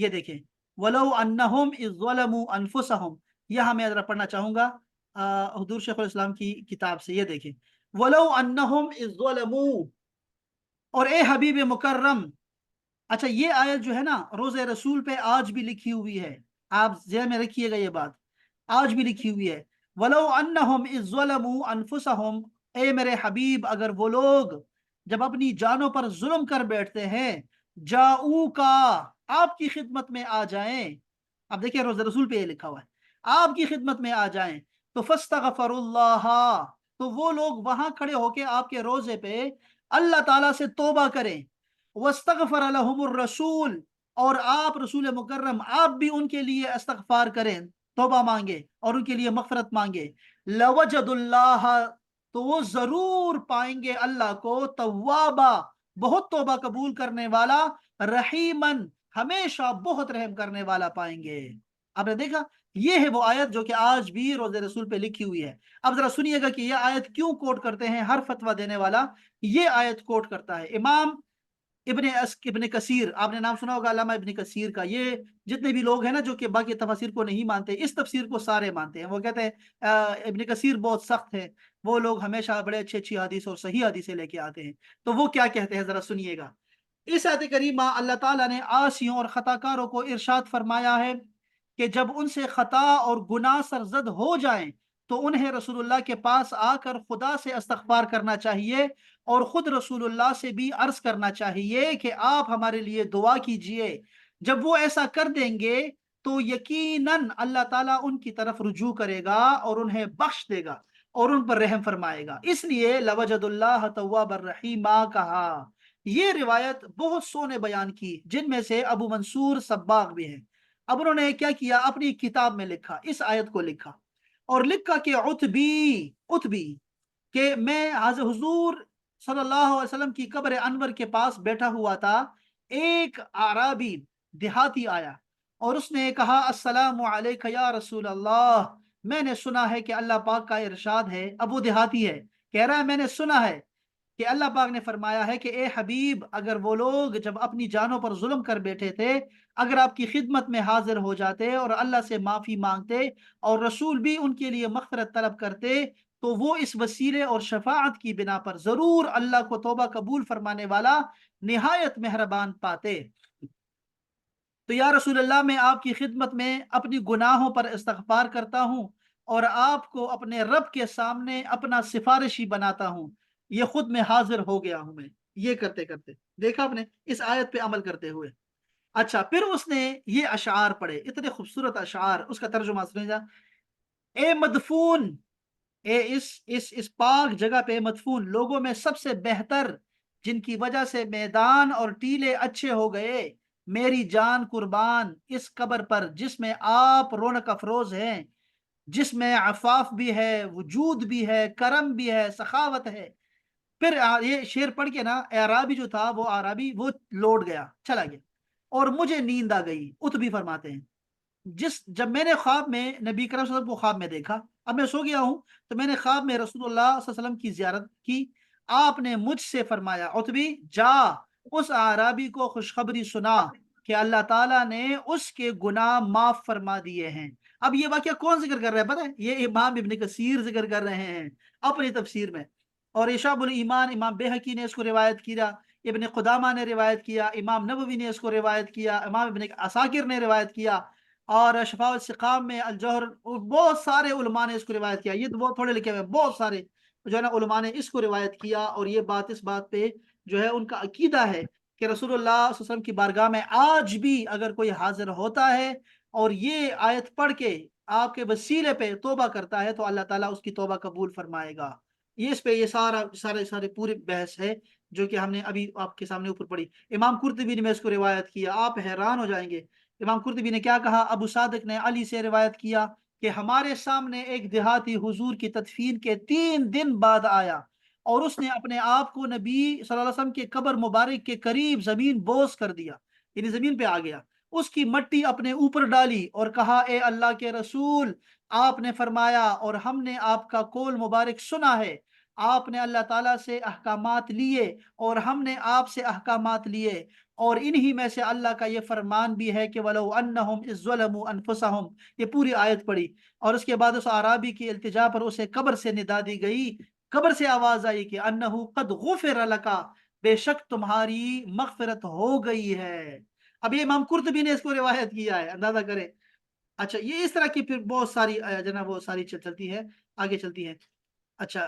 یہ دیکھیں، وَلَوْ أَنَّهُمْ إِذْ ظَلَمُوا أَنفُسَهُمْ، یہاں میں ذرا پڑھنا چاہوں گا حضور شیخ الاسلام کی کتاب سے. یہ دیکھیں، وَلَوْ أَنَّهُمْ إِذْ ظَلَمُوا، اور اے حبیب مکرم. اچھا، یہ آیت جو ہے نا روز رسول پہ آج بھی لکھی ہوئی ہے، آپ ذہن میں رکھیے گا یہ بات، آج بھی لکھی ہوئی ہے. وَلَوْ أَنَّهُمْ إِذْ ظَلَمُوا أَنفُسَهُمْ، اے میرے حبیب اگر وہ لوگ جب اپنی جانوں پر ظلم کر بیٹھتے ہیں، جاؤکا، آپ کی خدمت میں آ جائیں. اب دیکھیں روز رسول پہ یہ لکھا ہوا ہے، آپ کی خدمت میں آ جائیں تو فاستغفر اللہ، تو وہ لوگ وہاں کھڑے ہو کے آپ کے روزے پہ اللہ تعالیٰ سے توبہ کریں. واستغفر لهم الرسول، اور آپ رسول مکرم آپ بھی ان کے لیے استغفار کریں، توبہ مانگے اور ان کے لیے مغفرت مانگے. لوجد اللہ، تو وہ ضرور پائیں گے اللہ کو توابا، بہت توبہ قبول کرنے والا، رحیمن، ہمیشہ بہت رحم کرنے والا پائیں گے. آپ نے دیکھا، یہ ہے وہ آیت جو کہ آج بھی روز رسول پہ لکھی ہوئی ہے. اب ذرا سنیے گا کہ یہ آیت کیوں کوٹ کرتے ہیں ہر فتویٰ دینے والا. یہ آیت کوٹ کرتا ہے امام ابن کثیر، آپ نے نام سنا ہوگا علامہ ابن کثیر کا. یہ جتنے بھی لوگ ہیں نا جو کہ باقی تفاسیر کو نہیں مانتے، اس تفسیر کو سارے مانتے ہیں. وہ کہتے ہیں ابن کثیر بہت سخت ہے، وہ لوگ ہمیشہ بڑے اچھی حدیث اور صحیح حدیثیں لے کے آتے ہیں. تو وہ کیا کہتے ہیں ذرا سنیے گا. اس آیت کریمہ اللہ تعالیٰ نے عاصیوں اور خطا کاروں کو ارشاد فرمایا ہے کہ جب ان سے خطا اور گناہ سرزد ہو جائیں تو انہیں رسول اللہ کے پاس آ کر خدا سے استغفار کرنا چاہیے، اور خود رسول اللہ سے بھی عرض کرنا چاہیے کہ آپ ہمارے لیے دعا کیجئے. جب وہ ایسا کر دیں گے تو یقیناً اللہ تعالیٰ ان کی طرف رجوع کرے گا اور انہیں بخش دے گا اور ان پر رحم فرمائے گا. اس لیے لوجد اللہ تواب الرحیم کہا. یہ روایت بہت سو نے بیان کی، جن میں سے ابو منصور صباغ بھی ہیں. اب انہوں نے کیا کیا، اپنی کتاب میں لکھا، اس آیت کو لکھا اور لکھا کہ اتبی کہ میں حضور صلی اللہ علیہ وسلم کی قبر انور کے پاس بیٹھا ہوا تھا. ایک اعرابی دیہاتی آیا اور اس نے کہا السلام علیک یا رسول اللہ. میں نے سنا ہے کہ اللہ پاک کا ارشاد ہے، اب وہ دیہاتی ہے، کہہ رہا ہے میں نے سنا ہے کہ اللہ پاک نے فرمایا ہے کہ اے حبیب اگر وہ لوگ جب اپنی جانوں پر ظلم کر بیٹھے تھے، اگر آپ کی خدمت میں حاضر ہو جاتے اور اللہ سے معافی مانگتے اور رسول بھی ان کے لیے مغفرت طلب کرتے تو وہ اس وسیلے اور شفاعت کی بنا پر ضرور اللہ کو توبہ قبول فرمانے والا نہایت مہربان پاتے. تو یا رسول اللہ، میں آپ کی خدمت میں اپنی گناہوں پر استغفار کرتا ہوں اور آپ کو اپنے رب کے سامنے اپنا سفارشی بناتا ہوں. یہ خود میں حاضر ہو گیا ہوں. میں یہ کرتے کرتے دیکھا آپ نے اس آیت پہ عمل کرتے ہوئے. اچھا، پھر اس نے یہ اشعار پڑھے، اتنے خوبصورت اشعار. اس کا ترجمہ سنیں جا. اے مدفون، اے اس پاک جگہ پہ مدفون لوگوں میں سب سے بہتر، جن کی وجہ سے میدان اور ٹیلے اچھے ہو گئے، میری جان قربان اس قبر پر جس میں آپ رونق افروز ہیں، جس میں عفاف بھی ہے، وجود بھی ہے، کرم بھی ہے، سخاوت ہے. پھر یہ شعر پڑھ کے نا اعرابی جو تھا، وہ عربی وہ لوٹ گیا، چلا گیا اور مجھے نیند آ گئی. اتبی فرماتے ہیں جب میں نے خواب میں نبی کریم صلی اللہ علیہ وسلم کو خواب میں دیکھا، اب میں سو گیا ہوں تو میں نے خواب میں رسول اللہ صلی اللہ علیہ وسلم کی زیارت کی. آپ نے مجھ سے فرمایا اتبی جا اس اعرابی کو خوشخبری سنا کہ اللہ تعالیٰ نے اس کے گناہ معاف فرما دیے ہیں. اب یہ واقعہ کون ذکر کر رہا ہے پتہ ہے؟ یہ امام ابن کثیر ذکر کر رہے ہیں اپنی تفسیر میں، اور شعب الایمان امام بہقی نے اس کو روایت کیا، ابن قدامہ نے روایت کیا، امام نووی نے اس کو روایت کیا، امام ابن عساکر نے روایت کیا، اور شفاء السقام میں الجوہر، بہت سارے علماء نے اس کو روایت کیا. یہ تو بہت تھوڑے لکھے ہوئے، بہت سارے جو ہے نا علماء نے اس کو روایت کیا. اور یہ بات اس بات پہ جو ہے ان کا عقیدہ ہے کہ رسول اللہ صلی اللہ علیہ وسلم کی بارگاہ میں آج بھی اگر کوئی حاضر ہوتا ہے اور یہ آیت پڑھ کے آپ کے وسیلے پہ توبہ کرتا ہے تو اللہ تعالیٰ اس کی توبہ قبول فرمائے گا. اس پہ یہ سارے پورے بحث ہے جو کہ ہم نے ابھی آپ کے سامنے اوپر پڑھی. امام قرطبی نے اس کو روایت کیا، آپ حیران ہو جائیں گے. امام قرطبی نے کیا کہا، ابو صادق نے علی سے روایت کیا کہ ہمارے سامنے ایک دیہاتی حضور کی تدفین کے 3 دن بعد آیا اور اس نے اپنے آپ کو نبی صلی اللہ علیہ وسلم کے قبر مبارک کے قریب زمین بوس کر دیا، یعنی زمین پہ آ گیا، اس کی مٹی اپنے اوپر ڈالی اور کہا اے اللہ کے رسول، آپ نے فرمایا اور ہم نے آپ کا قول مبارک سنا ہے، آپ نے اللہ تعالیٰ سے احکامات لیے اور ہم نے آپ سے احکامات لیے اور انہی میں سے اللہ کا یہ فرمان بھی ہے کہ وَلَوْ أَنَّهُمْ إِذْ ظَلَمُوا أَنفُسَهُمْ، یہ پوری آیت پڑھی، اور اس کے بعد اس عرابی کی التجا پر اسے قبر سے ندا دی گئی، قبر سے آواز آئی کہ أَنَّهُ قَدْ غُفِرَ لَكَ، بے شک تمہاری مغفرت ہو گئی ہے۔ اب یہ امام قرطبی نے اس کو روایت کیا ہے، اندازہ کریں۔ اچھا، یہ اس طرح کی پھر بہت ساری جناب وہ ساری چلتی ہے، آگے چلتی ہے۔ اچھا،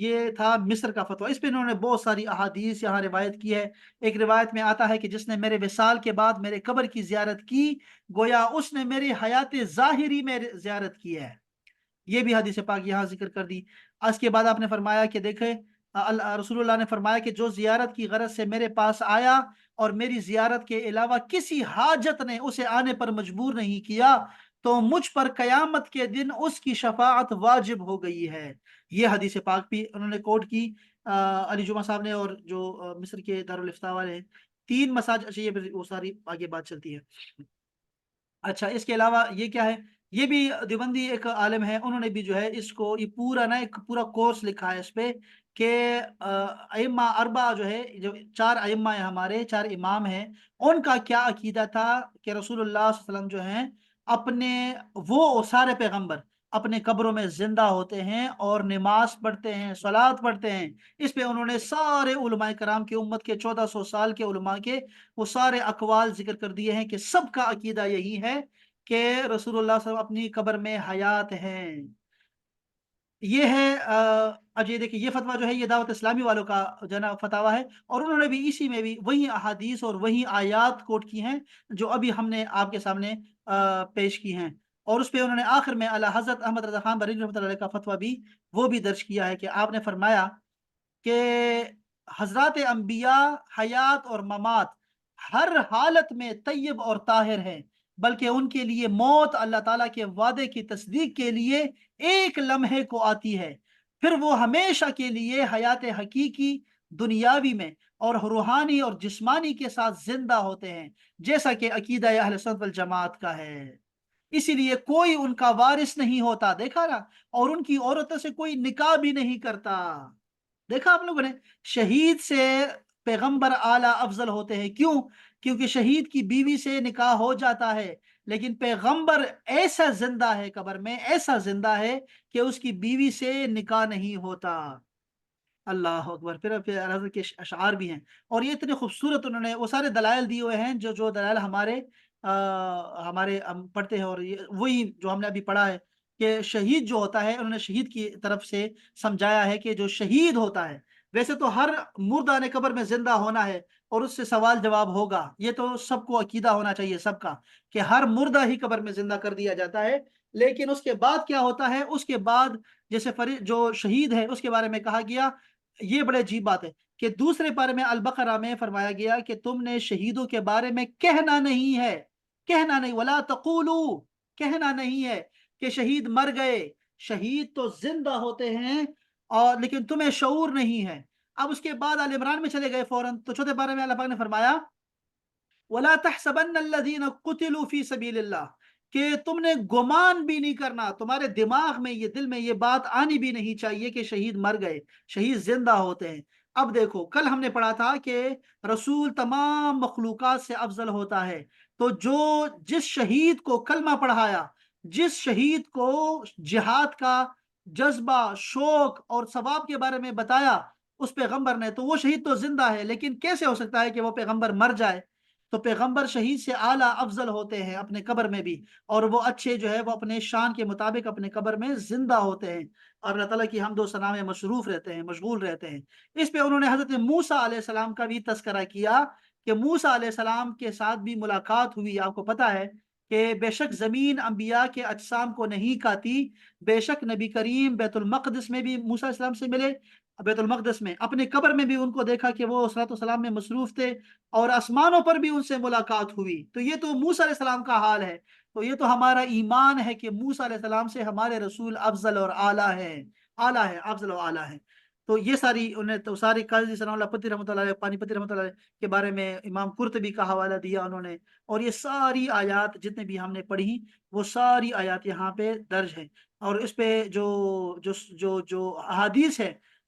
یہ تھا مصر کا فتویٰ، اس پہ انہوں نے بہت ساری احادیث یہاں روایت کی ہے۔ ایک روایت میں آتا ہے کہ جس نے میرے وصال کے بعد میرے قبر کی زیارت کی، گویا اس نے میری حیات ظاہری میں زیارت کی ہے۔ یہ بھی حدیث پاک یہاں ذکر کر دی۔ اس کے بعد آپ نے فرمایا کہ دیکھیں، رسول اللہ نے فرمایا کہ جو زیارت کی غرض سے میرے پاس آیا اور میری زیارت کے علاوہ کسی حاجت نے اسے آنے پر مجبور نہیں کیا، تو مجھ پر قیامت کے دن اس کی شفاعت واجب ہو گئی ہے۔ یہ حدیث پاک بھی انہوں نے کوٹ کی علی جمعہ صاحب نے، اور جو مصر کے دارالفتاء والے ہیں، 3 مساجد۔ اچھا، یہ وہ ساری آگے بات چلتی ہے۔ اچھا، اس کے علاوہ یہ کیا ہے، یہ بھی دیوبندی ایک عالم ہے، انہوں نے بھی جو ہے اس کو یہ پورا نا ایک پورا کورس لکھا ہے اس پہ کہ ائمہ اربعہ جو ہے، جو 4 ائمہ ہیں ہمارے، 4 امام ہیں، ان کا کیا عقیدہ تھا کہ رسول اللہ صلی اللہ علیہ وسلم جو ہیں اپنے، وہ سارے پیغمبر اپنے قبروں میں زندہ ہوتے ہیں اور نماز پڑھتے ہیں، صلات پڑھتے ہیں۔ اس پہ انہوں نے سارے علماء کرام کی امت کے 1400 سال کے علماء کے وہ سارے اقوال ذکر کر دیے ہیں کہ سب کا عقیدہ یہی ہے کہ رسول اللہ صلی اللہ علیہ وسلم اپنی قبر میں حیات ہیں۔ یہ ہے اب یہ دیکھیں، یہ فتویٰ جو ہے یہ دعوت اسلامی والوں کا جو ہے نا فتویٰ ہے، اور انہوں نے بھی اسی میں بھی وہی احادیث اور وہی آیات کوٹ کی ہیں جو ابھی ہم نے آپ کے سامنے پیش کی ہیں، اور اس پہ انہوں نے آخر میں اعلیٰ حضرت احمد رضا خان بریلوی رحمۃ اللہ علیہ کا فتویٰ بھی وہ بھی درج کیا ہے کہ آپ نے فرمایا کہ حضرات انبیاء حیات اور ممات ہر حالت میں طیب اور طاہر ہیں، بلکہ ان کے لیے موت اللہ تعالیٰ کے وعدے کی تصدیق کے لیے ایک لمحے کو آتی ہے، پھر وہ ہمیشہ کے لیے حیات حقیقی دنیاوی میں اور روحانی اور جسمانی کے ساتھ زندہ ہوتے ہیں، جیسا کہ عقیدہ اہل سنت والجماعت کا ہے۔ اسی لیے کوئی ان کا وارث نہیں ہوتا، دیکھا نا، اور ان کی عورتوں سے کوئی نکاح بھی نہیں کرتا۔ دیکھا آپ لوگوں نے، شہید سے پیغمبر اعلیٰ افضل ہوتے ہیں، کیوں؟ کیونکہ شہید کی بیوی سے نکاح ہو جاتا ہے، لیکن پیغمبر ایسا زندہ ہے قبر میں، ایسا زندہ ہے کہ اس کی بیوی سے نکاح نہیں ہوتا۔ اللہ اکبر۔ پھر حضرت کے اشعار بھی ہیں، اور یہ اتنے خوبصورت انہوں نے وہ سارے دلائل دیے ہوئے ہیں جو دلائل ہمارے ہم پڑھتے ہیں، اور وہی جو ہم نے ابھی پڑھا ہے کہ شہید جو ہوتا ہے، انہوں نے شہید کی طرف سے سمجھایا ہے کہ جو شہید ہوتا ہے، ویسے تو ہر مردہ نے قبر میں زندہ ہونا ہے اور اس سے سوال جواب ہوگا، یہ تو سب کو عقیدہ ہونا چاہیے سب کا کہ ہر مردہ ہی قبر میں زندہ کر دیا جاتا ہے، لیکن اس کے بعد کیا ہوتا ہے؟ اس کے بعد جیسے جو شہید ہے اس کے بارے میں کہا گیا، یہ بڑے عجیب بات ہے کہ دوسرے پارے میں البقرہ میں فرمایا گیا کہ تم نے شہیدوں کے بارے میں کہنا نہیں ہے، کہنا نہیں، ولا تقولوا، کہنا نہیں ہے کہ شہید مر گئے، شہید تو زندہ ہوتے ہیں، اور لیکن تمہیں شعور نہیں ہے۔ اب اس کے بعد آل عمران میں چلے گئے فوراً، تو چوتھے پارے میں اللہ پاک نے فرمایا وَلَا تَحْسَبَنَّ الَّذِينَ قُتِلُوا فِي سَبِيلِ اللَّهِ، کہ تم نے گمان بھی نہیں کرنا، تمہارے دماغ میں یہ دل میں یہ بات آنی بھی نہیں چاہیے کہ شہید مر گئے، شہید زندہ ہوتے ہیں۔ اب دیکھو، کل ہم نے پڑھا تھا کہ رسول تمام مخلوقات سے افضل ہوتا ہے، تو جس شہید کو کلمہ پڑھایا، جس شہید کو جہاد کا جذبہ، شوق اور ثواب کے بارے میں بتایا اس پیغمبر نے، تو وہ شہید تو زندہ ہے، لیکن کیسے ہو سکتا ہے کہ وہ پیغمبر مر جائے؟ تو پیغمبر شہید سے اعلیٰ افضل ہوتے ہیں اپنے قبر میں بھی، اور وہ اچھے جو ہے وہ اپنے شان کے مطابق اپنے قبر میں زندہ ہوتے ہیں، اور اللہ تعالیٰ کی حمد و ثنا میں مصروف رہتے ہیں، مشغول رہتے ہیں۔ اس پہ انہوں نے حضرت موسیٰ علیہ السلام کا بھی تذکرہ کیا کہ موسیٰ علیہ السلام کے ساتھ بھی ملاقات ہوئی۔ آپ کو پتہ ہے کہ بے شک زمین انبیاء کے اجسام کو نہیں کھاتی، بے شک نبی کریم بیت المقدس میں بھی موسیٰ علیہ السلام سے ملے، بیت المقدس میں اپنے قبر میں بھی ان کو دیکھا کہ وہ صلوات والسلام میں مصروف تھے، اور آسمانوں پر بھی ان سے ملاقات ہوئی۔ تو یہ تو موسیٰ علیہ السلام کا حال ہے، تو یہ تو ہمارا ایمان ہے کہ موسیٰ علیہ السلام سے ہمارے رسول افضل اور اعلیٰ ہے، اعلیٰ ہے، افضل اور اعلیٰ ہے۔ تو یہ ساری انہیں تو ساری قاضی ثناء اللہ پتی رحمۃ اللہ علیہ، پانی پتی رحمۃ اللہ علیہ کے بارے میں امام قرطبی کا حوالہ دیا انہوں نے، اور یہ ساری آیات جتنے بھی ہم نے پڑھی وہ ساری آیات یہاں پہ درج ہیں، اور اس پہ جو جو جو جو احادیث ہے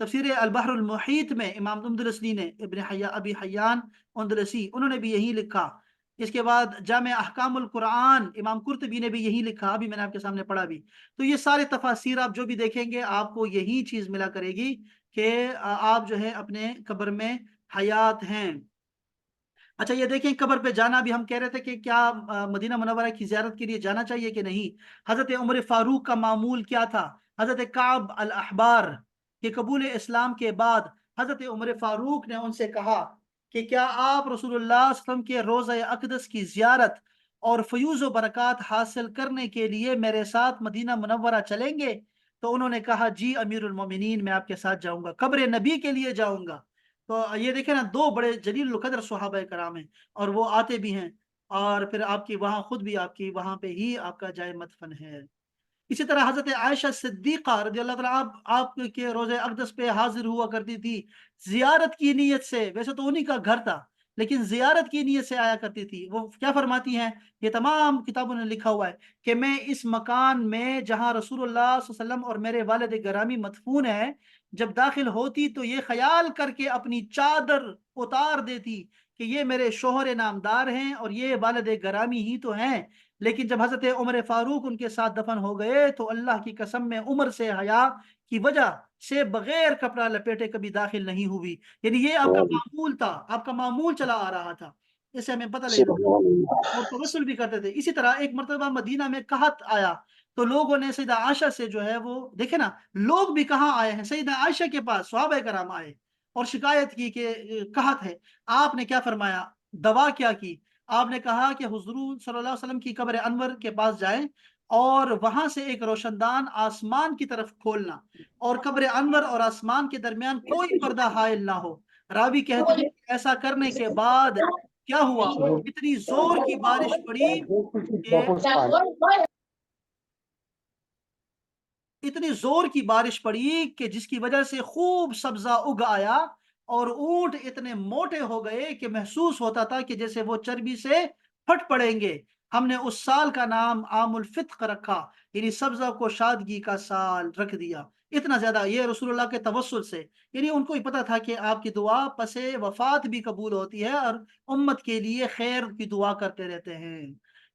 تفسیر البحر المحیط میں امام اندلسی نے ابی حیان اندلسی انہوں نے بھی یہی لکھا۔ اس کے بعد جامع احکام القرآن امام قرطبی نے بھی یہی لکھا، ابھی میں نے آپ کے سامنے پڑھا بھی۔ تو یہ سارے تفاسیر آپ جو بھی دیکھیں گے آپ کو یہی چیز ملا کرے گی کہ آپ جو ہے اپنے قبر میں حیات ہیں۔ اچھا یہ دیکھیں قبر پہ جانا بھی ہم کہہ رہے تھے کہ کیا مدینہ منورہ کی زیارت کے لیے جانا چاہیے کہ نہیں۔ حضرت عمر فاروق کا معمول کیا تھا؟ حضرت کعب الاحبار کے قبول اسلام کے بعد حضرت عمر فاروق نے ان سے کہا کہ کیا آپ رسول اللہ صلی اللہ علیہ وسلم کے روضہ اقدس کی زیارت اور فیوز و برکات حاصل کرنے کے لیے میرے ساتھ مدینہ منورہ چلیں گے؟ تو انہوں نے کہا جی امیر المومنین، میں آپ کے ساتھ جاؤں گا، قبر نبی کے لیے جاؤں گا۔ تو یہ دیکھیں نا، دو بڑے جلیل القدر صحابہ کرام ہیں اور وہ آتے بھی ہیں، اور پھر آپ کی وہاں خود بھی آپ کی وہاں پہ ہی آپ کا جائے مدفن ہے۔ اسی طرح حضرت عائشہ صدیقہ رضی اللہ تعالیٰ آپ کے روزہ اقدس پہ حاضر ہوا کرتی تھی زیارت کی نیت سے، ویسے تو انہی کا گھر تھا لیکن زیارت کی نیت سے آیا کرتی تھی۔ وہ کیا فرماتی ہیں، یہ تمام کتابوں نے لکھا ہوا ہے کہ میں اس مکان میں جہاں رسول اللہ صلی اللہ علیہ وسلم اور میرے والد گرامی مدفون ہیں، جب داخل ہوتی تو یہ خیال کر کے اپنی چادر اتار دیتی کہ یہ میرے شوہر نامدار ہیں اور یہ والد گرامی ہی تو ہیں۔ لیکن جب حضرت عمر فاروق ان کے ساتھ دفن ہو گئے تو اللہ کی قسم میں عمر سے حیا کی وجہ سے بغیر کپڑا لپیٹے کبھی داخل نہیں ہوئی۔ یعنی یہ آپ کا معمول تھا، آپ کا معمول چلا آ رہا تھا، اس سے ہمیں پتہ لگے گا اور توسل بھی کرتے تھے۔ اسی طرح ایک مرتبہ مدینہ میں قحط آیا تو لوگوں نے سیدہ عائشہ سے جو ہے وہ دیکھے نا، لوگ بھی کہاں آئے ہیں، سیدہ عائشہ کے پاس صحابہ کرام آئے اور شکایت کی کہ قحط ہے۔ آپ نے کیا فرمایا، دوا کیا کی؟ آپ نے کہا کہ حضور صلی اللہ علیہ وسلم کی قبر انور کے پاس جائیں اور وہاں سے ایک روشن دان آسمان کی طرف کھولنا اور قبر انور اور آسمان کے درمیان کوئی پردہ حائل نہ ہو۔ راوی کہتے ہیں کہ ایسا کرنے کے بعد کیا ہوا، اتنی زور کی بارش پڑی کہ اتنی زور کی بارش پڑی کہ جس کی وجہ سے خوب سبزہ اگ آیا اور اونٹ اتنے موٹے ہو گئے کہ محسوس ہوتا تھا کہ جیسے وہ چربی سے پھٹ پڑیں گے۔ ہم نے اس سال کا نام عام الفتق رکھا، یعنی سبزہ کو شادگی کا سال رکھ دیا۔ اتنا زیادہ یہ رسول اللہ کے توسل سے، یعنی ان کو ہی پتا تھا کہ آپ کی دعا پس وفات بھی قبول ہوتی ہے اور امت کے لیے خیر کی دعا کرتے رہتے ہیں۔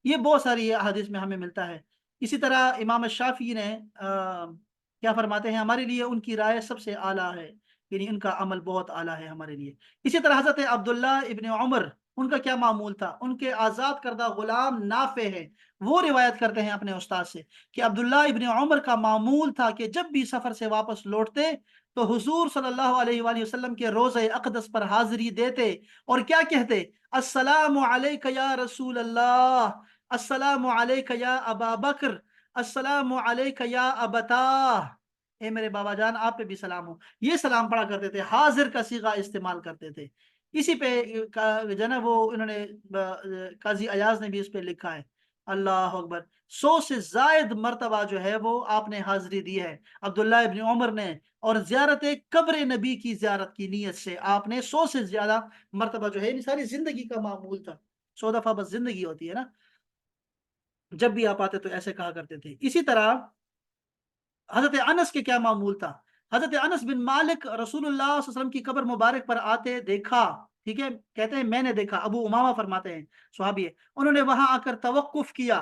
یہ بہت ساری احادیث میں ہمیں ملتا ہے۔ اسی طرح امام شافعی نے کیا فرماتے ہیں، ہمارے لیے ان کی رائے سب سے اعلیٰ ہے، یعنی ان کا عمل بہت اعلیٰ ہے ہمارے لیے۔ اسی طرح حضرت عبداللہ ابن عمر، ان کا کیا معمول تھا؟ ان کے آزاد کردہ غلام نافع ہے، وہ روایت کرتے ہیں اپنے استاد سے کہ عبداللہ ابن عمر کا معمول تھا کہ جب بھی سفر سے واپس لوٹتے تو حضور صلی اللہ علیہ وآلہ وسلم کے روضہ اقدس پر حاضری دیتے اور کیا کہتے، السلام علیک یا رسول اللہ، السلام علیک یا ابا بکر، السلام علیک یا ابتاہ، اے میرے بابا جان آپ پہ بھی سلام ہو۔ یہ سلام پڑھا کرتے تھے، حاضر کا صیغہ استعمال کرتے تھے۔ اسی پہ جو ہے نا وہ انہوں نے قاضی ایاز نے بھی اس پہ لکھا ہے، اللہ اکبر، 100 سے زائد مرتبہ جو ہے وہ آپ نے حاضری دی ہے عبداللہ ابن عمر نے، اور زیارت قبر نبی کی زیارت کی نیت سے آپ نے 100 سے زیادہ مرتبہ جو ہے، یہ ساری زندگی کا معمول تھا، 100 دفعہ بس زندگی ہوتی ہے نا، جب بھی آپ آتے تو ایسے کہا کرتے تھے۔ اسی طرح حضرت انس کے کیا معمول تھا؟ حضرت انس بن مالک رسول اللہ صلی اللہ علیہ وسلم کی قبر مبارک پر آتے دیکھا، ٹھیک ہے، کہتے ہیں میں نے دیکھا، ابو امامہ فرماتے ہیں صحابی ہے، انہوں نے وہاں آ کر توقف کیا،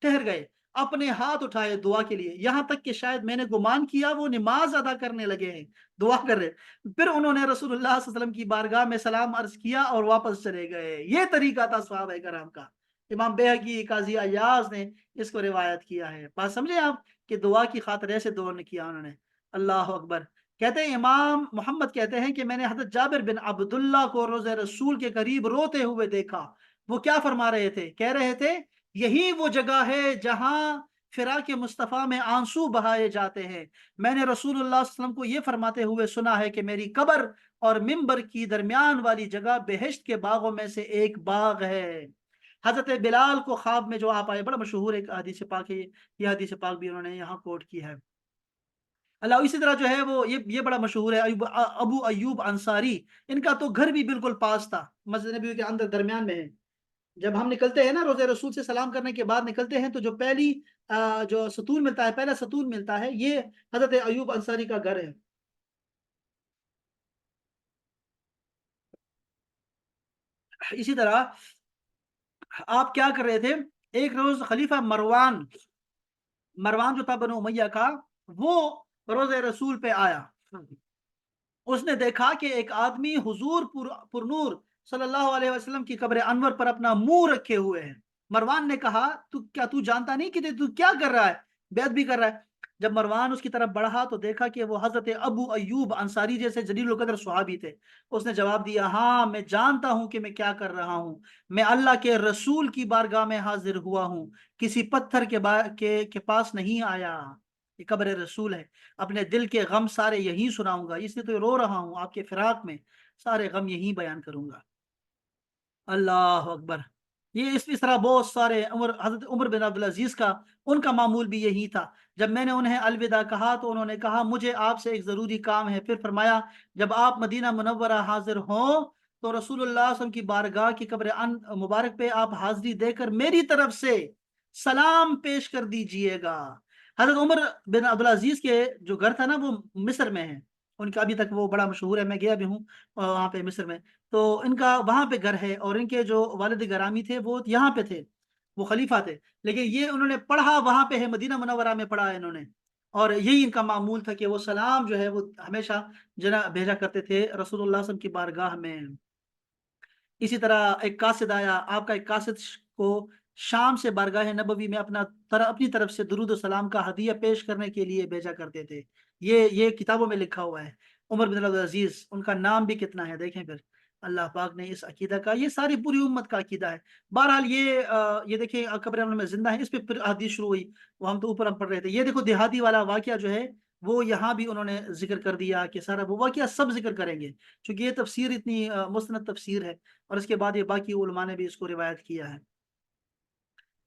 ٹھہر گئے، اپنے ہاتھ اٹھائے دعا کے لیے، یہاں تک کہ شاید میں نے گمان کیا وہ نماز ادا کرنے لگے ہیں، دعا کر رہے۔ پھر انہوں نے رسول اللہ صلی اللہ علیہ وسلم کی بارگاہ میں سلام عرض کیا اور واپس چلے گئے۔ یہ طریقہ تھا صحابہ کرام کا۔ امام بیہقی، قاضی ایاز نے اس کو روایت کیا ہے۔ بات سمجھے آپ کہ دعا کی خاطر ایسے دعا نے کیا انہوں نے، اللہ اکبر۔ کہتے ہیں امام محمد کہتے ہیں کہ میں نے حضرت جابر بن عبداللہ کو روضہ رسول کے قریب روتے ہوئے دیکھا۔ وہ کیا فرما رہے تھے؟ کہہ رہے تھے یہی وہ جگہ ہے جہاں فراق مصطفیٰ میں آنسو بہائے جاتے ہیں۔ میں نے رسول اللہ صلی اللہ علیہ وسلم کو یہ فرماتے ہوئے سنا ہے کہ میری قبر اور منبر کی درمیان والی جگہ بہشت کے باغوں میں سے ایک باغ ہے۔ حضرت بلال کو خواب میں جو آپ آئے، بڑا مشہور ایک حدیث پاک ہے، یہ حدیث پاک بھی انہوں نے یہاں کوٹ کی ہے۔ اللہ اسی طرح جو ہے وہ یہ بڑا مشہور ہے، ابو ایوب انصاری، ان کا تو گھر بھی بالکل پاس تھا، مسجد نبی کے اندر درمیان میں ہے۔ جب ہم نکلتے ہیں نا روزہ رسول سے سلام کرنے کے بعد نکلتے ہیں تو جو پہلی جو ستون ملتا ہے، پہلا ستون ملتا ہے، یہ حضرت ایوب انصاری کا گھر ہے۔ اسی طرح آپ کیا کر رہے تھے؟ ایک روز خلیفہ مروان جو تھا بنو امیہ کا، وہ روز رسول پہ آیا۔ اس نے دیکھا کہ ایک آدمی حضور پر نور صلی اللہ علیہ وسلم کی قبر انور پر اپنا منہ رکھے ہوئے ہے۔ مروان نے کہا کیا تو جانتا نہیں کہ تو کیا کر رہا ہے؟ بیعت بھی کر رہا ہے۔ جب مروان اس کی طرف بڑھا تو دیکھا کہ وہ حضرت ابو ایوب انصاری جیسے جلیل القدر صحابی تھے۔ اس نے جواب دیا، ہاں میں جانتا ہوں کہ میں کیا کر رہا ہوں، میں اللہ کے رسول کی بارگاہ میں حاضر ہوا ہوں، کسی پتھر کے پاس نہیں آیا۔ یہ قبر رسول ہے، اپنے دل کے غم سارے یہی سناؤں گا، اس لیے تو رو رہا ہوں، آپ کے فراق میں سارے غم یہی بیان کروں گا۔ اللہ اکبر۔ یہ اس طرح بہت سارے حضرت عمر بن عبدالعزیز کا ان کا معمول بھی یہی تھا۔ جب میں نے انہیں الوداع کہا تو انہوں نے کہا مجھے آپ سے ایک ضروری کام ہے۔ پھر فرمایا جب آپ مدینہ منورہ حاضر ہوں تو رسول اللہ صلی اللہ علیہ وسلم کی بارگاہ کی قبر مبارک پہ آپ حاضری دے کر میری طرف سے سلام پیش کر دیجئے گا۔ حضرت عمر بن عبدالعزیز کے جو گھر تھا نا وہ مصر میں ہے، ان کا ابھی تک وہ بڑا مشہور ہے، میں گیا بھی ہوں وہاں پہ مصر میں، تو ان کا وہاں پہ گھر ہے، اور ان کے جو والد گرامی تھے وہ یہاں پہ تھے، وہ خلیفہ تھے، لیکن یہ انہوں نے پڑھا وہاں پہ ہے، مدینہ منورہ میں پڑھا ہے انہوں نے، اور یہی ان کا معمول تھا کہ وہ سلام جو ہے وہ ہمیشہ بھیجا کرتے تھے رسول اللہ صلی اللہ علیہ وسلم کی بارگاہ میں۔ اسی طرح ایک قاصد آیا، آپ کا ایک قاصد کو شام سے بارگاہ نبوی میں اپنی طرف سے درود و سلام کا ہدیہ پیش کرنے کے لیے بھیجا کرتے تھے۔ یہ کتابوں میں لکھا ہوا ہے۔ عمر بن عبدالعزیز، ان کا نام بھی کتنا ہے دیکھیں پھر، اللہ پاک نے اس عقیدہ کا، یہ ساری پوری امت کا عقیدہ ہے۔ بہرحال یہ دیکھیں قبر انور میں زندہ ہے، اس پہ پھر حدیث شروع ہوئی، وہ ہم تو اوپر ہم پڑھ رہے تھے۔ یہ دیکھو دیہاتی والا واقعہ جو ہے وہ یہاں بھی انہوں نے ذکر کر دیا کہ سارا وہ واقعہ سب ذکر کریں گے، چونکہ یہ تفسیر اتنی مستند تفسیر ہے، اور اس کے بعد یہ باقی علماء نے بھی اس کو روایت کیا ہے۔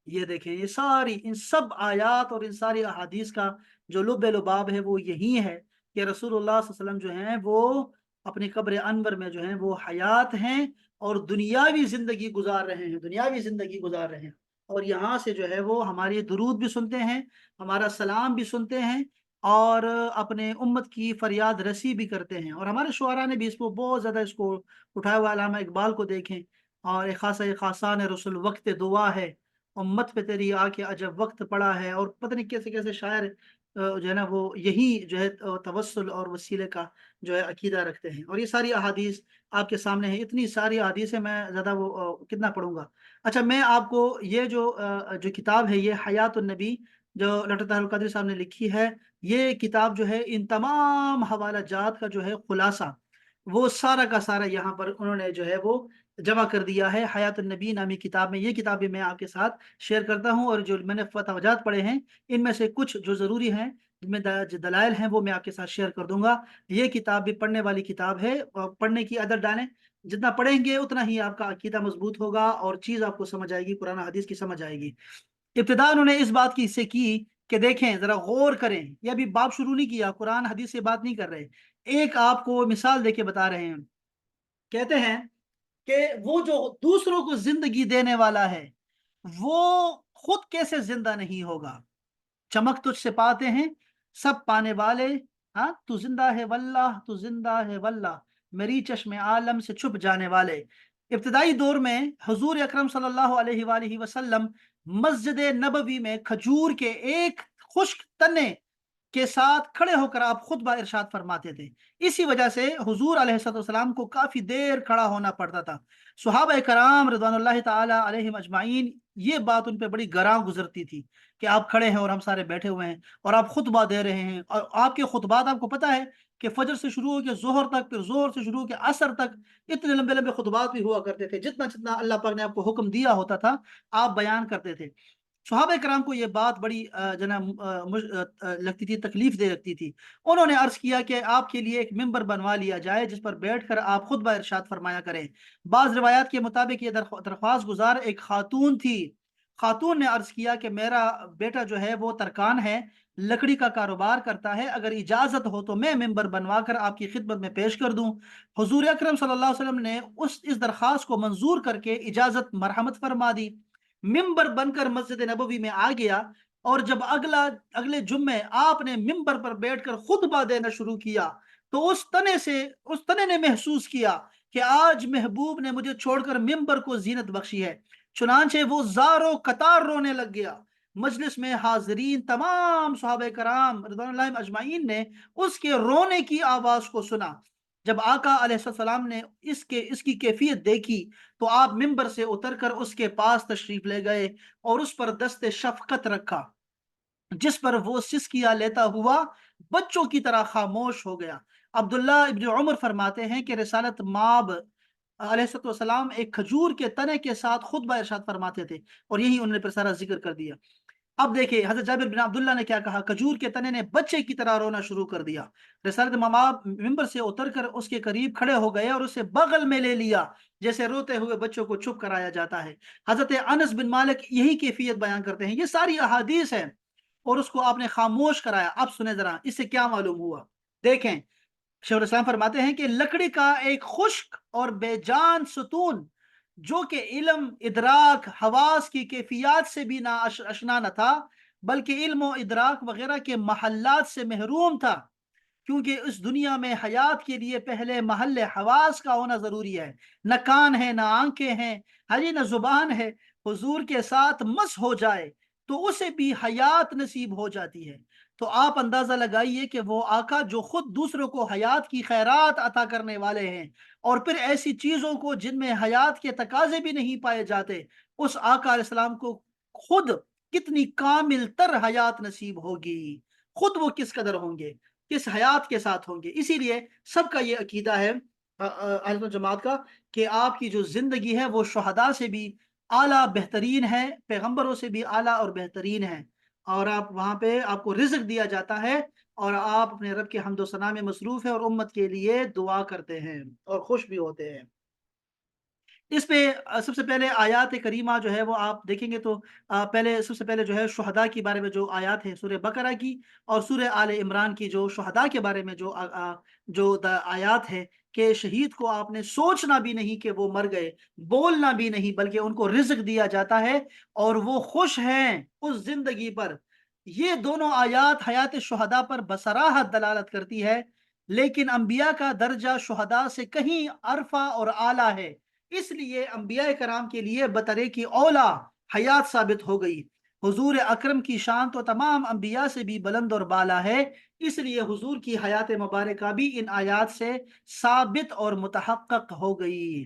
یہ دیکھیں یہ ساری ان سب آیات اور ان ساری احادیث کا جو لب لباب ہے وہ یہی ہے کہ رسول اللہ صلی اللہ علیہ وسلم جو ہیں وہ اپنی قبر انور میں جو ہیں وہ حیات ہیں، اور دنیاوی زندگی گزار رہے ہیں، اور یہاں سے جو ہے وہ ہماری درود بھی سنتے ہیں، ہمارا سلام بھی سنتے ہیں، اور اپنے امت کی فریاد رسی بھی کرتے ہیں۔ اور ہمارے شعراء نے بھی اس کو بہت زیادہ اس کو اٹھایا ہوا، علامہ اقبال کو دیکھیں، اور ایک خاصا نے رسول وقت دعا ہے، امت پہ تیری آ کے عجب وقت پڑا ہے، اور پتہ نہیں کیسے کیسے شاعر جو ہے نا وہ یہی جو ہے توسل اور وسیلے کا جو ہے عقیدہ رکھتے ہیں۔ اور یہ ساری احادیث آپ کے سامنے ہیں، اتنی ساری احادیث ہیں، میں زیادہ وہ کتنا پڑھوں گا۔ اچھا میں آپ کو یہ جو کتاب ہے، یہ حیات النبی جو ڈاکٹر طاہر القادری صاحب نے لکھی ہے، یہ کتاب جو ہے ان تمام حوالہ جات کا جو ہے خلاصہ وہ سارا کا سارا یہاں پر انہوں نے جو ہے وہ جمع کر دیا ہے حیات النبی نامی کتاب میں۔ یہ کتاب بھی میں آپ کے ساتھ شیئر کرتا ہوں، اور جو میں نے فتوجات پڑھے ہیں ان میں سے کچھ جو ضروری ہیں، جن میں جو دلائل ہیں وہ میں آپ کے ساتھ شیئر کر دوں گا۔ یہ کتاب بھی پڑھنے والی کتاب ہے، اور پڑھنے کی عادت ڈالیں، جتنا پڑھیں گے اتنا ہی آپ کا عقیدہ مضبوط ہوگا، اور چیز آپ کو سمجھ آئے گی، قرآن حدیث کی سمجھ آئے گی۔ ابتدا انہوں نے اس بات کی سے کی کہ دیکھیں ذرا غور کریں، یہ ابھی باب شروع نہیں کیا، قرآن حدیث سے بات نہیں کر رہے، ایک آپ کو مثال دے کے بتا رہے ہیں۔ کہتے ہیں کہ وہ جو دوسروں کو زندگی دینے والا ہے وہ خود کیسے زندہ نہیں ہوگا؟ چمک تجھ سے پاتے ہیں سب پانے والے، ہاں تو زندہ ہے واللہ، تو زندہ ہے واللہ، میری چشم عالم سے چھپ جانے والے۔ ابتدائی دور میں حضور اکرم صلی اللہ علیہ وآلہ وسلم مسجد نبوی میں کھجور کے ایک خشک تنے کے ساتھ کھڑے ہو کر آپ خطبہ ارشاد فرماتے تھے۔ اسی وجہ سے حضور علیہ السلام کو کافی دیر کھڑا ہونا پڑتا تھا۔ صحابہ کرام رضوان اللہ تعالی علیہم اجمعین، یہ بات ان پہ بڑی گراں گزرتی تھی کہ آپ کھڑے ہیں اور ہم سارے بیٹھے ہوئے ہیں اور آپ خطبہ دے رہے ہیں، اور آپ کے خطبات آپ کو پتہ ہے کہ فجر سے شروع ہو کے ظہر تک، پھر ظہر سے شروع ہو کے عصر تک اتنے لمبے لمبے خطبات بھی ہوا کرتے تھے، جتنا جتنا اللہ پاک نے آپ کو حکم دیا ہوتا تھا آپ بیان کرتے تھے۔ صحابہ کرام کو یہ بات بڑی لگتی تھی، تکلیف دے لگتی تھی۔ انہوں نے عرض کیا کہ آپ کے لیے ایک ممبر بنوا لیا جائے جس پر بیٹھ کر آپ خطبہ ارشاد فرمایا کریں۔ بعض روایات کے مطابق یہ درخواست گزار ایک خاتون تھی۔ خاتون نے عرض کیا کہ میرا بیٹا جو ہے وہ ترکان ہے، لکڑی کا کاروبار کرتا ہے، اگر اجازت ہو تو میں ممبر بنوا کر آپ کی خدمت میں پیش کر دوں۔ حضور اکرم صلی اللہ علیہ وسلم نے اس درخواست کو منظور کر کے اجازت مرحمت فرما دی۔ ممبر بن کر مسجد نبوی میں آ گیا، اور جب اگلے جمعے آپ نے ممبر پر بیٹھ کر خطبہ دینا شروع کیا تو اس تنے نے محسوس کیا کہ آج محبوب نے مجھے چھوڑ کر ممبر کو زینت بخشی ہے۔ چنانچہ وہ زاروں قطار رونے لگ گیا۔ مجلس میں حاضرین تمام صحابہ کرام رضوان اللہ اجمعین نے اس کے رونے کی آواز کو سنا۔ جب آقا علیہ السلام نے اس کی کیفیت دیکھی تو آپ ممبر سے اتر کر اس کے پاس تشریف لے گئے اور اس پر دست شفقت رکھا، جس پر وہ سسکیاں لیتا ہوا بچوں کی طرح خاموش ہو گیا۔ عبداللہ ابن عمر فرماتے ہیں کہ رسالت مآب علیہ السلام ایک کھجور کے تنے کے ساتھ خطبہ ارشاد فرماتے تھے، اور یہی انہوں نے پھر سارا ذکر کر دیا۔ اب دیکھیں حضرت جابر بن عبداللہ نے کیا کہا، کھجور کے تنے نے بچے کی طرح رونا شروع کر دیا۔ رسالت مآب ممبر سے اتر کر اس کے قریب کھڑے ہو گئے اور اسے بغل میں لے لیا، جیسے روتے ہوئے بچوں کو چپ کرایا جاتا ہے۔ حضرت انس بن مالک یہی کیفیت بیان کرتے ہیں۔ یہ ساری احادیث ہیں اور اس کو آپ نے خاموش کرایا۔ اب سنیں ذرا اس سے کیا معلوم ہوا۔ دیکھیں شیخ الاسلام فرماتے ہیں کہ لکڑی کا ایک خشک اور بے جان ستون جو کہ علم، ادراک، حواس کی کیفیات سے بھی نہ اشنا نہ تھا، بلکہ علم و ادراک وغیرہ کے محلات سے محروم تھا، کیونکہ اس دنیا میں حیات کے لیے پہلے محل حواس کا ہونا ضروری ہے۔ نہ کان ہے، نہ آنکھیں ہیں، حجی نہ زبان ہے، حضور کے ساتھ مس ہو جائے تو اسے بھی حیات نصیب ہو جاتی ہے۔ تو آپ اندازہ لگائیے کہ وہ آقا جو خود دوسروں کو حیات کی خیرات عطا کرنے والے ہیں، اور پھر ایسی چیزوں کو جن میں حیات کے تقاضے بھی نہیں پائے جاتے، اس آقا علیہ السلام کو خود کتنی کامل تر حیات نصیب ہوگی، خود وہ کس قدر ہوں گے، کس حیات کے ساتھ ہوں گے۔ اسی لیے سب کا یہ عقیدہ ہے اہل سنت جماعت کا کہ آپ کی جو زندگی ہے وہ شہداء سے بھی اعلیٰ بہترین ہے، پیغمبروں سے بھی اعلیٰ اور بہترین ہے، اور آپ وہاں پہ آپ کو رزق دیا جاتا ہے اور آپ اپنے رب کے حمد و ثنا میں مصروف ہیں اور امت کے لیے دعا کرتے ہیں اور خوش بھی ہوتے ہیں۔ اس پہ سب سے پہلے آیات کریمہ جو ہے وہ آپ دیکھیں گے تو پہلے سب سے پہلے جو ہے شہداء کے بارے میں جو آیات ہیں سورہ بقرہ کی اور سورہ آل عمران کی، جو شہداء کے بارے میں جو آیات ہے کہ شہید کو آپ نے سوچنا بھی نہیں کہ وہ مر گئے، بولنا بھی نہیں، بلکہ ان کو رزق دیا جاتا ہے اور وہ خوش ہیں اس زندگی پر۔ یہ دونوں آیات حیات شہداء پر بصراحت دلالت کرتی ہے، لیکن انبیاء کا درجہ شہداء سے کہیں عرفہ اور اعلیٰ ہے، اس لیے انبیاء کرام کے لیے بطرے کی اولا حیات ثابت ہو گئی۔ حضور اکرم کی شان تو تمام انبیاء سے بھی بلند اور بالا ہے، اس لیے حضور کی حیات مبارکہ بھی ان آیات سے ثابت اور متحقق ہو گئی۔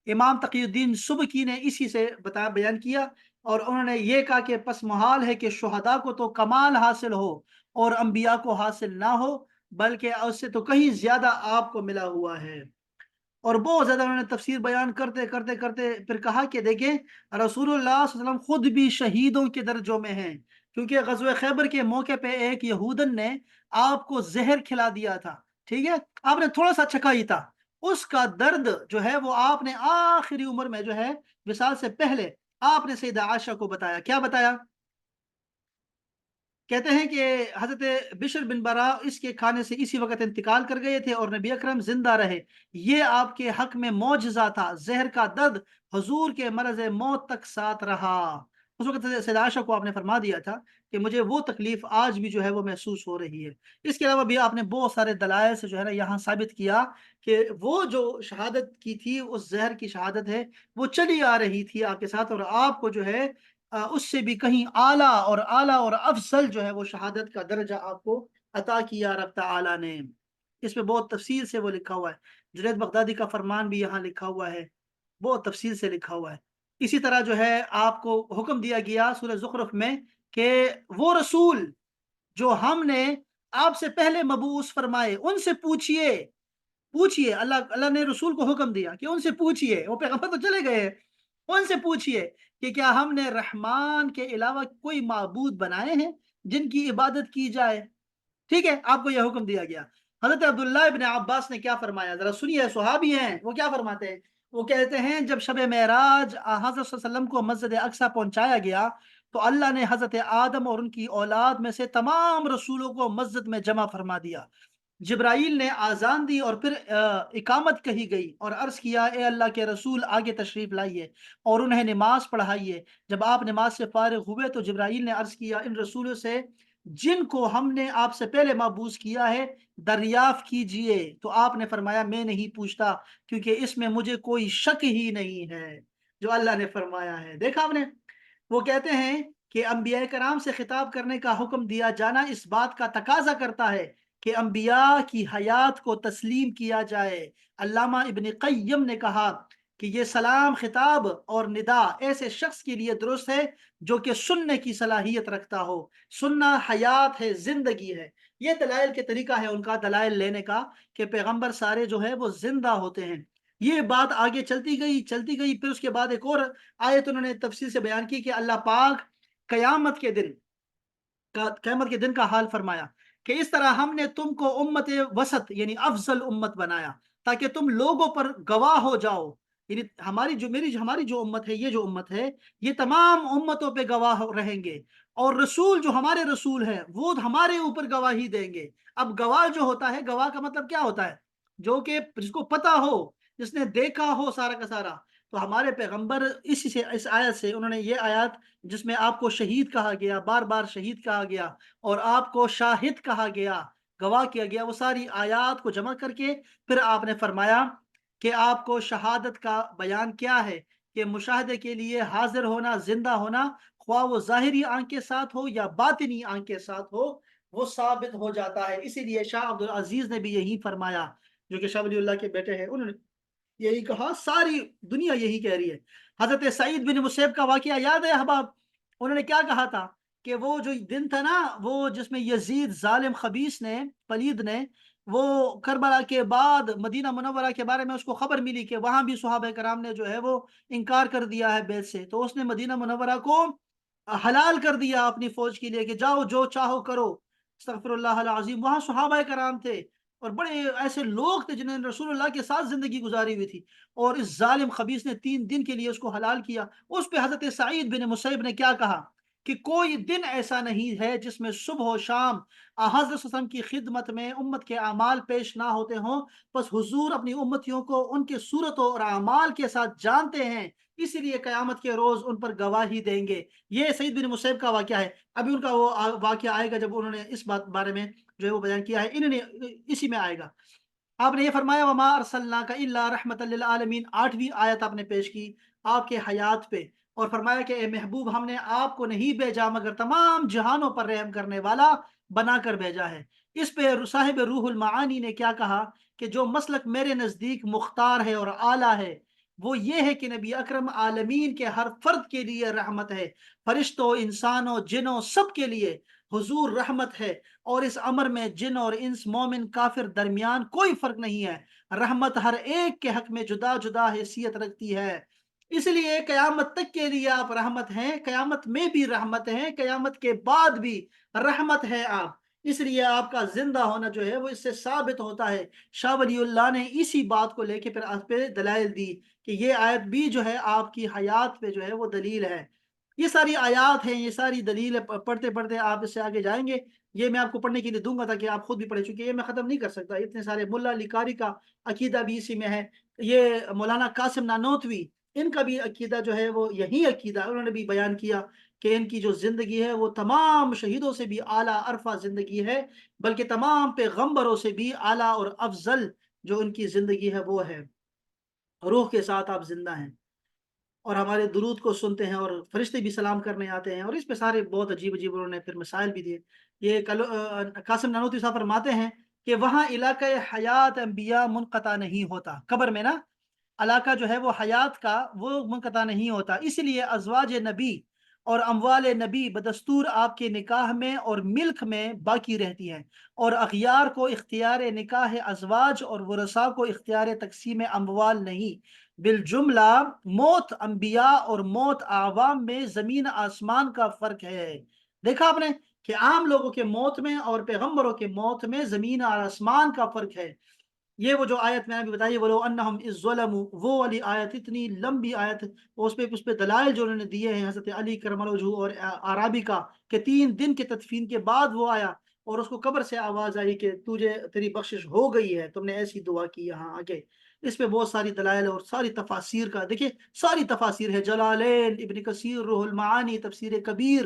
امام تقی الدین سبکی نے اسی سے بیان کیا، اور انہوں نے یہ کہا کہ پس محال ہے کہ شہداء کو تو کمال حاصل ہو اور انبیاء کو حاصل نہ ہو، بلکہ اس سے تو کہیں زیادہ آپ کو ملا ہوا ہے۔ اور بہت زیادہ انہوں نے تفسیر بیان کرتے کرتے کرتے پھر کہا کہ دیکھیں رسول اللہ صلی اللہ علیہ وسلم خود بھی شہیدوں کے درجوں میں ہیں، کیونکہ غزوہ خیبر کے موقع پہ ایک یہودن نے آپ کو زہر کھلا دیا تھا، ٹھیک ہے، آپ نے تھوڑا سا چکھا ہی تھا، اس کا درد جو ہے وہ آپ نے آخری عمر میں جو ہے وصال سے پہلے آپ نے سیدہ عائشہ کو بتایا۔ کیا بتایا؟ کہتے ہیں کہ حضرت بشر بن برا اس کے کھانے سے اسی وقت انتقال کر گئے تھے اور نبی اکرم زندہ رہے، یہ آپ کے حق میں معجزہ تھا، زہر کا درد حضور کے مرض موت تک ساتھ رہا۔ اس وقت سیدہ عائشہ کو آپ نے فرما دیا تھا کہ مجھے وہ تکلیف آج بھی جو ہے وہ محسوس ہو رہی ہے۔ اس کے علاوہ بھی آپ نے بہت سارے دلائل سے جو ہے نا یہاں ثابت کیا کہ وہ جو شہادت کی تھی، اس زہر کی شہادت ہے وہ چلی آ رہی تھی آپ کے ساتھ، اور آپ کو جو ہے اس سے بھی کہیں اعلیٰ اور افضل جو ہے وہ شہادت کا درجہ آپ کو عطا کیا رب تعالی نے۔ اس میں بہت تفصیل سے وہ لکھا ہوا ہے، جنید بغدادی کا فرمان بھی یہاں لکھا ہوا ہے، بہت تفصیل سے لکھا ہوا ہے۔ اسی طرح جو ہے آپ کو حکم دیا گیا سورہ زخرف میں کہ وہ رسول جو ہم نے آپ سے پہلے مبعوث فرمائے ان سے پوچھئے، اللہ نے رسول کو حکم دیا کہ ان سے پوچھئے، وہ پیغمبر تو چلے گئے ہیں، ان سے پوچھئے کہ کیا ہم نے رحمان کے علاوہ کوئی معبود بنائے ہیں جن کی عبادت کی جائے؟ ٹھیک ہے، آپ کو یہ حکم دیا گیا۔ حضرت عبداللہ ابن عباس نے کیا فرمایا، ذرا سنیے، صحابی ہیں، وہ کیا فرماتے ہیں؟ وہ کہتے ہیں جب شب معراج حضرت صلی اللہ علیہ وسلم کو مسجد اقصی پہنچایا گیا تو اللہ نے حضرت آدم اور ان کی اولاد میں سے تمام رسولوں کو مسجد میں جمع فرما دیا۔ جبرائیل نے آذان دی اور پھر اقامت کہی گئی اور عرض کیا اے اللہ کے رسول آگے تشریف لائیے اور انہیں نماز پڑھائیے۔ جب آپ نماز سے فارغ ہوئے تو جبرائیل نے عرض کیا ان رسولوں سے جن کو ہم نے آپ سے پہلے مبعوث کیا ہے دریافت کیجئے۔ تو آپ نے فرمایا میں نہیں پوچھتا، کیونکہ اس میں مجھے کوئی شک ہی نہیں ہے جو اللہ نے فرمایا ہے۔ دیکھا آپ نے، وہ کہتے ہیں کہ انبیاء کرام سے خطاب کرنے کا حکم دیا جانا اس بات کا تقاضا کرتا ہے کہ انبیاء کی حیات کو تسلیم کیا جائے۔ علامہ ابن قیم نے کہا کہ یہ سلام خطاب اور ندا ایسے شخص کے لیے درست ہے جو کہ سننے کی صلاحیت رکھتا ہو۔ سننا حیات ہے، زندگی ہے۔ یہ دلائل کے طریقہ ہے ان کا دلائل لینے کا کہ پیغمبر سارے جو ہے وہ زندہ ہوتے ہیں۔ یہ بات آگے چلتی گئی، پھر اس کے بعد ایک اور آیت انہوں نے تفصیل سے بیان کی کہ اللہ پاک قیامت کے دن کا حال فرمایا کہ اس طرح ہم نے تم کو امت وسط یعنی افضل امت بنایا تاکہ تم لوگوں پر گواہ ہو جاؤ۔ یعنی ہماری جو امت ہے، یہ جو امت ہے، یہ تمام امتوں پہ گواہ رہیں گے، اور رسول جو ہمارے رسول ہیں وہ ہمارے اوپر گواہی دیں گے۔ اب گواہ جو ہوتا ہے، گواہ کا مطلب کیا ہوتا ہے؟ جو کہ جس کو پتا ہو، جس نے دیکھا ہو سارا کا سارا۔ تو ہمارے پیغمبر اس آیت سے انہوں نے یہ آیت جس میں آپ کو شہید کہا گیا، بار بار شہید کہا گیا، اور آپ کو شاہد کہا گیا، گواہ کیا گیا، وہ ساری آیات کو جمع کر کے پھر آپ نے فرمایا کہ آپ کو شہادت کا بیان کیا ہے کہ مشاہدے کے لیے حاضر ہونا، زندہ ہونا، خواہ وہ ظاہری آنکھ کے ساتھ ہو یا باطنی آنکھ کے ساتھ ہو، وہ ثابت ہو جاتا ہے۔ اسی لیے شاہ عبد العزیز نے بھی یہی فرمایا، جو کہ شاہ ولی اللہ کے بیٹے ہیں، انہوں نے یہی کہا، ساری دنیا یہی کہہ رہی ہے۔ حضرت سعید بن مسیب کا واقعہ یاد ہے احباب؟ انہوں نے کیا کہا تھا کہ وہ جو دن تھا نا، وہ جس میں یزید ظالم خبیث نے، پلید نے، وہ کربلا کے بعد مدینہ منورہ کے بارے میں اس کو خبر ملی کہ وہاں بھی صحابہ کرام نے جو ہے وہ انکار کر دیا ہے بیعت سے، تو اس نے مدینہ منورہ کو حلال کر دیا اپنی فوج کے لیے کہ جاؤ جو چاہو کرو۔ استغفر اللہ العظیم، وہاں صحابہ کرام تھے اور بڑے ایسے لوگ تھے جنہوں نے رسول اللہ کے ساتھ زندگی گزاری ہوئی تھی، اور اس ظالم خبیث نے 3 دن کے لیے اس کو حلال کیا۔ اس پہ حضرت سعید بن مسیب نے کیا کہا کہ کوئی دن ایسا نہیں ہے جس میں صبح و شام حضرت صلی اللہ علیہ وسلم کی خدمت میں امت کے اعمال پیش نہ ہوتے ہوں، بس حضور اپنی امتیوں کو ان کے صورتوں اور اعمال کے ساتھ جانتے ہیں، اسی لیے قیامت کے روز ان پر گواہی دیں گے۔ یہ سعید بن مسیب کا واقعہ ہے۔ ابھی ان کا وہ واقعہ آئے گا جب انہوں نے اس بات بارے میں جو ہے وہ بیان کیا ہے، انہوں نے اسی میں آئے گا۔ آپ نے یہ فرمایا وما ارسلناک الا رحمت للعالمین، 8ویں آیت آپ نے پیش کی آپ کے حیات پہ، اور فرمایا کہ اے محبوب ہم نے آپ کو نہیں بھیجا مگر تمام جہانوں پر رحم کرنے والا بنا کر بھیجا ہے۔ اس پہ صاحب روح المعانی نے کیا کہا کہ جو مسلک میرے نزدیک مختار ہے اور اعلیٰ ہے وہ یہ ہے کہ نبی اکرم عالمین کے ہر فرد کے لیے رحمت ہے، فرشتوں، انسانوں، جنوں، سب کے لیے حضور رحمت ہے، اور اس امر میں جن اور انس، مومن کافر درمیان کوئی فرق نہیں ہے۔ رحمت ہر ایک کے حق میں جدا جدا حیثیت رکھتی ہے، اس لیے قیامت تک کے لیے آپ رحمت ہیں، قیامت میں بھی رحمت ہیں، قیامت کے بعد بھی رحمت ہے آپ۔ اس لیے آپ کا زندہ ہونا جو ہے وہ اس سے ثابت ہوتا ہے۔ شاہ ولی اللہ نے اسی بات کو لے کے پھر آپ پہ دلائل دی کہ یہ آیت بھی جو ہے آپ کی حیات پہ جو ہے وہ دلیل ہے۔ یہ ساری آیات ہیں، یہ ساری دلیل پڑھتے پڑھتے آپ اس سے آگے جائیں گے۔ یہ میں آپ کو پڑھنے کے لیے دوں گا تاکہ آپ خود بھی پڑھیں، چونکہ یہ میں ختم نہیں کر سکتا، اتنے سارے ملا علی قاری کا عقیدہ بھی اسی میں ہے، یہ مولانا قاسم نانوتوی ان کا بھی عقیدہ جو ہے وہ یہی عقیدہ، انہوں نے بھی بیان کیا کہ ان کی جو زندگی ہے وہ تمام شہیدوں سے بھی اعلیٰ عرفہ زندگی ہے، بلکہ تمام پیغمبروں سے بھی اعلیٰ اور افضل جو ان کی زندگی ہے وہ ہے۔ روح کے ساتھ آپ زندہ ہیں اور ہمارے درود کو سنتے ہیں، اور فرشتے بھی سلام کرنے آتے ہیں، اور اس پہ سارے بہت عجیب عجیب انہوں نے پھر مسائل بھی دیے۔ یہ قاسم نانوتوی صاحب فرماتے ہیں کہ وہاں علاقہ حیات انبیاء منقطع نہیں ہوتا، قبر میں نا علاقہ جو ہے وہ حیات کا وہ منقطع نہیں ہوتا، اس لیے ازواج نبی اور اموال نبی بدستور آپ کے نکاح میں اور ملک میں باقی رہتی ہیں، اور اغیار کو اختیار نکاح ازواج اور ورثاء کو اختیار تقسیم اموال نہیں۔ بالجملہ موت انبیاء اور موت عوام میں زمین آسمان کا فرق ہے۔ دیکھا آپ نے کہ عام لوگوں کے موت میں اور پیغمبروں کے موت میں زمین اور آسمان کا فرق ہے۔ یہ وہ جو آیت میں نے ابھی بتائی، وَلَوْ أَنَّهُمْ إِذْ ظَلَمُوا، وہ والی آیت، اتنی لمبی آیت، اس پہ دلائل جو انہوں نے دیے ہیں حضرت علی کرم اللہ وجہہ اور عرابی کا، کہ 3 دن کے تدفین کے بعد وہ آیا اور اس کو قبر سے آواز آئی کہ تیری بخشش ہو گئی ہے، تم نے ایسی دعا کی یہاں آگے۔ اس پہ بہت ساری دلائل اور ساری تفاسیر کا دیکھیے، ساری تفاسیر ہے، جلالین، ابن کثیر، روح المعانی، تفسیر کبیر،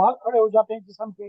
بال کھڑے ہو جاتے ہیں جسم کے.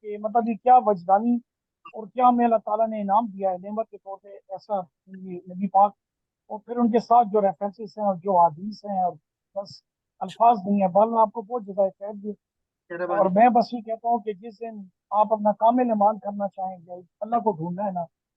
کہ مطلب یہ کیا وجدانی اور کیا ہمیں اللہ تعالیٰ نے انعام دیا ہے نعمت کے طور پہ ایسا نبی پاک. اور پھر ان کے ساتھ جو ریفرنسز ہیں اور جو حدیث ہیں اور بس الفاظ نہیں ہیں. بہرحال آپ کو بہت جزائے خیر دے. يا رب اور آمين. میں بس یہ کہتا ہوں کہ جس دن آپ اپنا کامل ایمان کرنا چاہیں گے اللہ کو ڈھونڈنا ہے نا,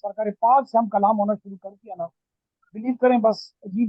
سرکار پاک سے ہم کلام ہونا شروع کر دیا نا, بلیو کریں بس عجیب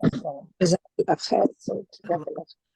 السلام. جزاک اللہ خیر.